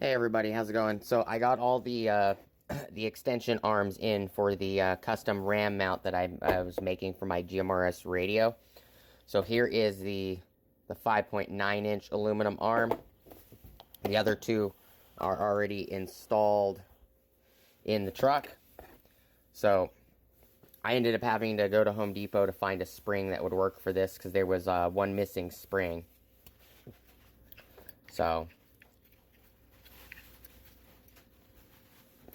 Hey everybody, how's it going? So I got all the the extension arms in for the custom RAM mount that I was making for my GMRS radio. So here is the 5.9-inch aluminum arm. The other two are already installed in the truck. So I ended up having to go to Home Depot to find a spring that would work for this because there was one missing spring. So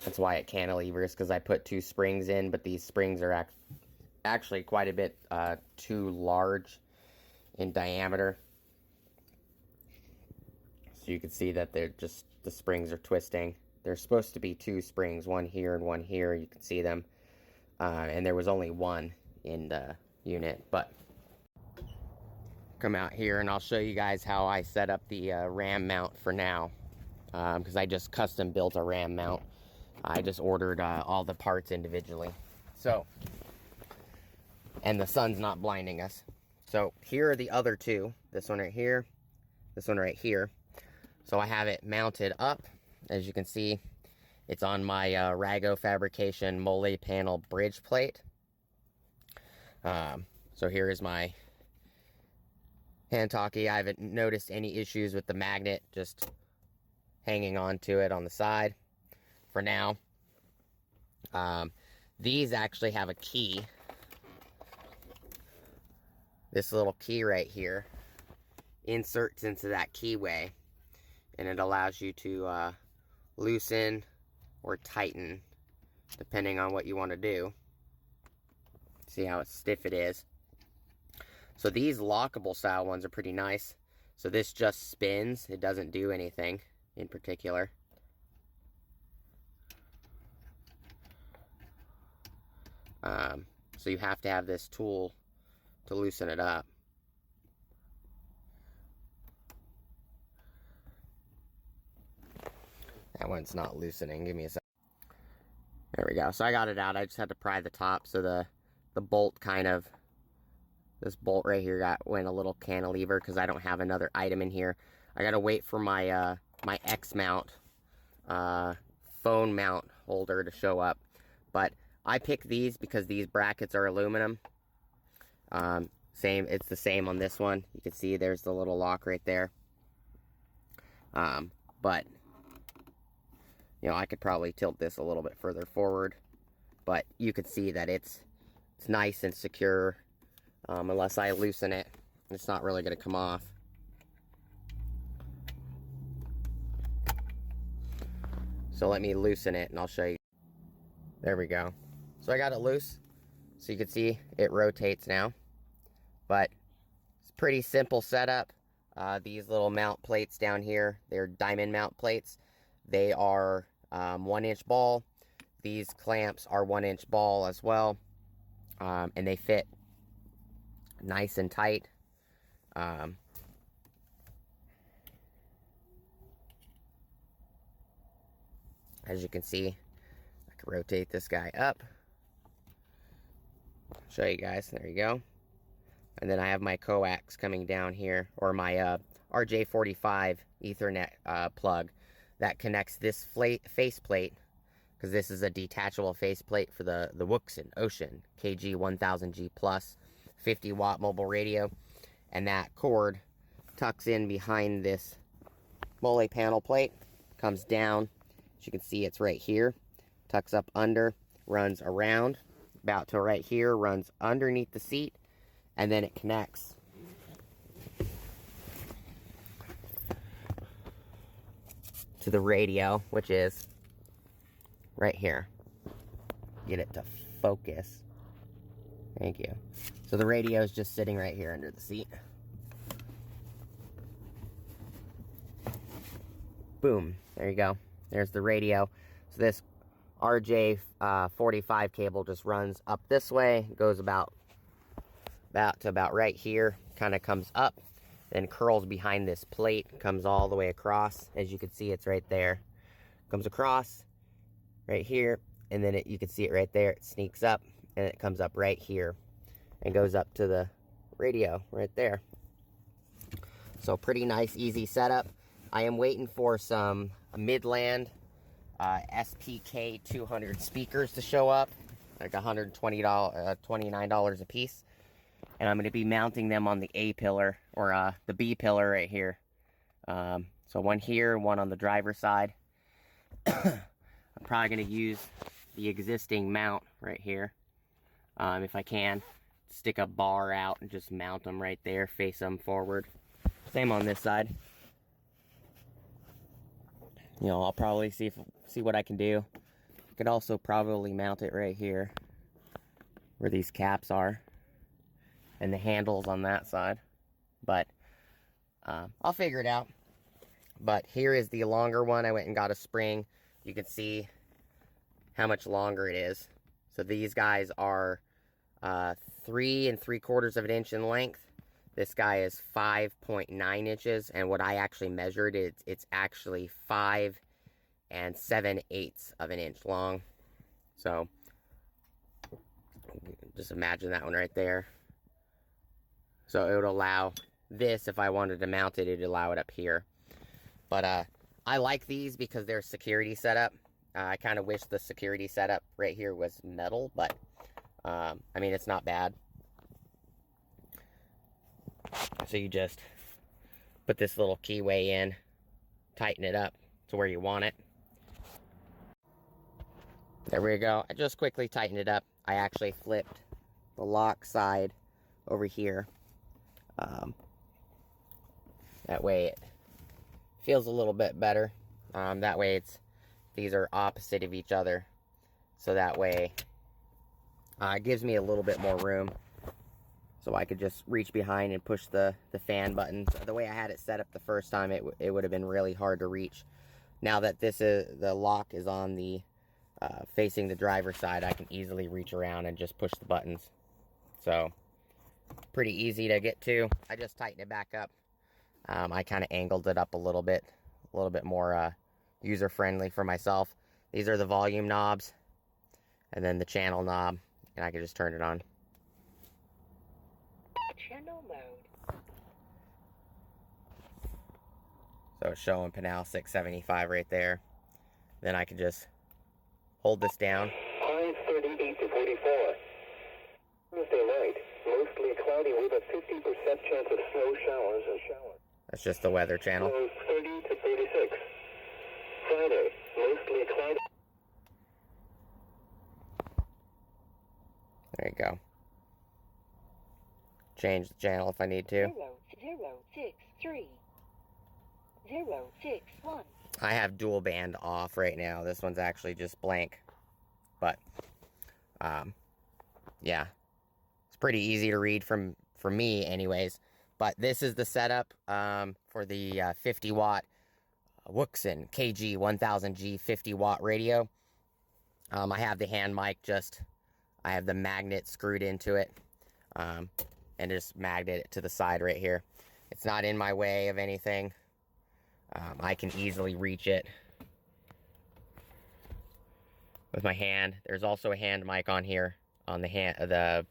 that's why it cantilevers, because I put two springs in, but these springs are actually quite a bit too large in diameter. So you can see that the springs are twisting. There's supposed to be two springs, one here and one here. You can see them. And there was only one in the unit, but come out here and I'll show you guys how I set up the RAM mount for now, because I just custom built a RAM mount. I just ordered all the parts individually. So, and the sun's not blinding us. So here are the other two. This one right here, this one right here. So I have it mounted up. As you can see, it's on my Rago Fabrication Mole Panel bridge plate. So here is my hand talkie. I haven't noticed any issues with the magnet just hanging on to it on the side for now. These actually have a key. This little key right here inserts into that keyway, and it allows you to loosen or tighten depending on what you want to do. See how stiff it is. So these lockable style ones are pretty nice. So this just spins. It doesn't do anything in particular. So you have to have this tool to loosen it up. That one's not loosening. Give me a sec. There we go. So I got it out. I just had to pry the top, so the bolt kind of, this bolt right here went a little cantilever because I don't have another item in here. I gotta wait for my my X mount phone mount holder to show up. But I picked these because these brackets are aluminum. It's the same on this one. You can see there's the little lock right there. But you know, I could probably tilt this a little bit further forward, but you could see that it's nice and secure. Unless I loosen it, it's not really going to come off. So let me loosen it and I'll show you. There we go. So I got it loose. So you can see it rotates now. But it's pretty simple setup. These little mount plates down here, they're diamond mount plates. They are 1-inch ball. These clamps are 1-inch ball as well. And they fit nice and tight. As you can see, I can rotate this guy up. Show you guys. There you go. And then I have my coax coming down here, or my RJ45 Ethernet plug that connects this faceplate, because this is a detachable faceplate for the Wouxun KG-1000G Plus 50-watt mobile radio. And that cord tucks in behind this mole panel plate, comes down. As you can see, it's right here. Tucks up under, runs around, about to right here, runs underneath the seat, and then it connects to the radio, which is right here. Get it to focus. Thank you. So the radio is just sitting right here under the seat. Boom. There you go. There's the radio. So this RJ45 cable just runs up this way, goes about to about right here, kind of comes up, then curls behind this plate, comes all the way across. As you can see, it's right there. Comes across right here, and then you can see it right there. It sneaks up, and it comes up right here, and goes up to the radio right there. So pretty nice, easy setup. I am waiting for some Midland SPK 200 speakers to show up, like $120, $29 a piece. And I'm going to be mounting them on the A pillar, or the B pillar right here. So one here, one on the driver's side. I'm probably going to use the existing mount right here. If I can, stick a bar out and just mount them right there, face them forward. Same on this side. You know, I'll probably see what I can do. I could also probably mount it right here, where these caps are, and the handles on that side. But I'll figure it out. But here is the longer one. I went and got a spring. You can see how much longer it is. So these guys are 3 3/4 of an inch in length. This guy is 5.9 inches, and what I actually measured, it's actually 5 7/8 of an inch long. So just imagine that one right there. So it would allow this, if I wanted to mount it, it'd allow it up here. But I like these because they're security setup. I kind of wish the security setup right here was metal, but I mean, it's not bad. So you just put this little keyway in, tighten it up to where you want it. There we go. I just quickly tightened it up. I actually flipped the lock side over here. That way it feels a little bit better. That way these are opposite of each other. So that way it gives me a little bit more room. So I could just reach behind and push the fan buttons. The way I had it set up the first time, it would have been really hard to reach. Now that the lock is on the facing the driver's side, I can easily reach around and just push the buttons. So pretty easy to get to. I just tightened it back up. I kind of angled it up a little bit more user-friendly for myself. These are the volume knobs, and then the channel knob, and I can just turn it on. Channel mode. So it's showing Pinal 675 right there. Then I can just hold this down. Highs 38 to 44. Thursday night, mostly cloudy with a 50% chance of snow showers and showers. That's just the weather channel. Lows 30 to 36. Friday, mostly cloudy. There you go. Change the channel if I need to. 0063 061. I have dual band off right now. This one's actually just blank. But yeah. It's pretty easy to read for me anyways. But this is the setup for the 50 watt Wouxun KG-1000G 50 watt radio. I have the hand mic, I have the magnet screwed into it. And just magnet it to the side right here. It's not in my way of anything. I can easily reach it with my hand. There's also a hand mic on here. On the hand, the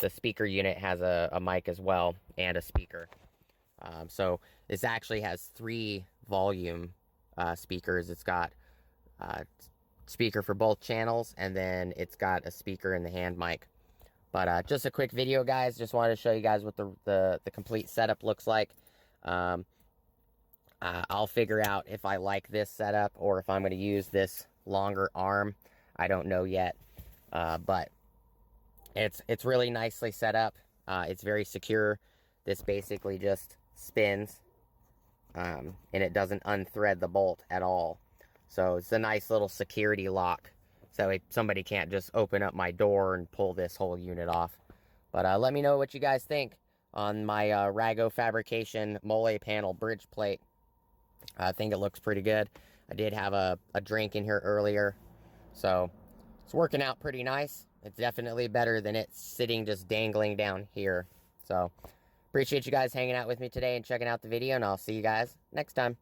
speaker unit has a mic as well, and a speaker. So this actually has 3 volume speakers. It's got speaker for both channels, and then it's got a speaker in the hand mic. But just a quick video, guys. Just wanted to show you guys what the complete setup looks like. I'll figure out if I like this setup or if I'm going to use this longer arm. I don't know yet. But it's really nicely set up. It's very secure. This basically just spins. And it doesn't unthread the bolt at all. So it's a nice little security lock. So somebody can't just open up my door and pull this whole unit off. But let me know what you guys think on my Rago Fabrication Mole Panel bridge plate. I think it looks pretty good. I did have a drink in here earlier. So it's working out pretty nice. It's definitely better than it sitting just dangling down here. So appreciate you guys hanging out with me today and checking out the video. And I'll see you guys next time.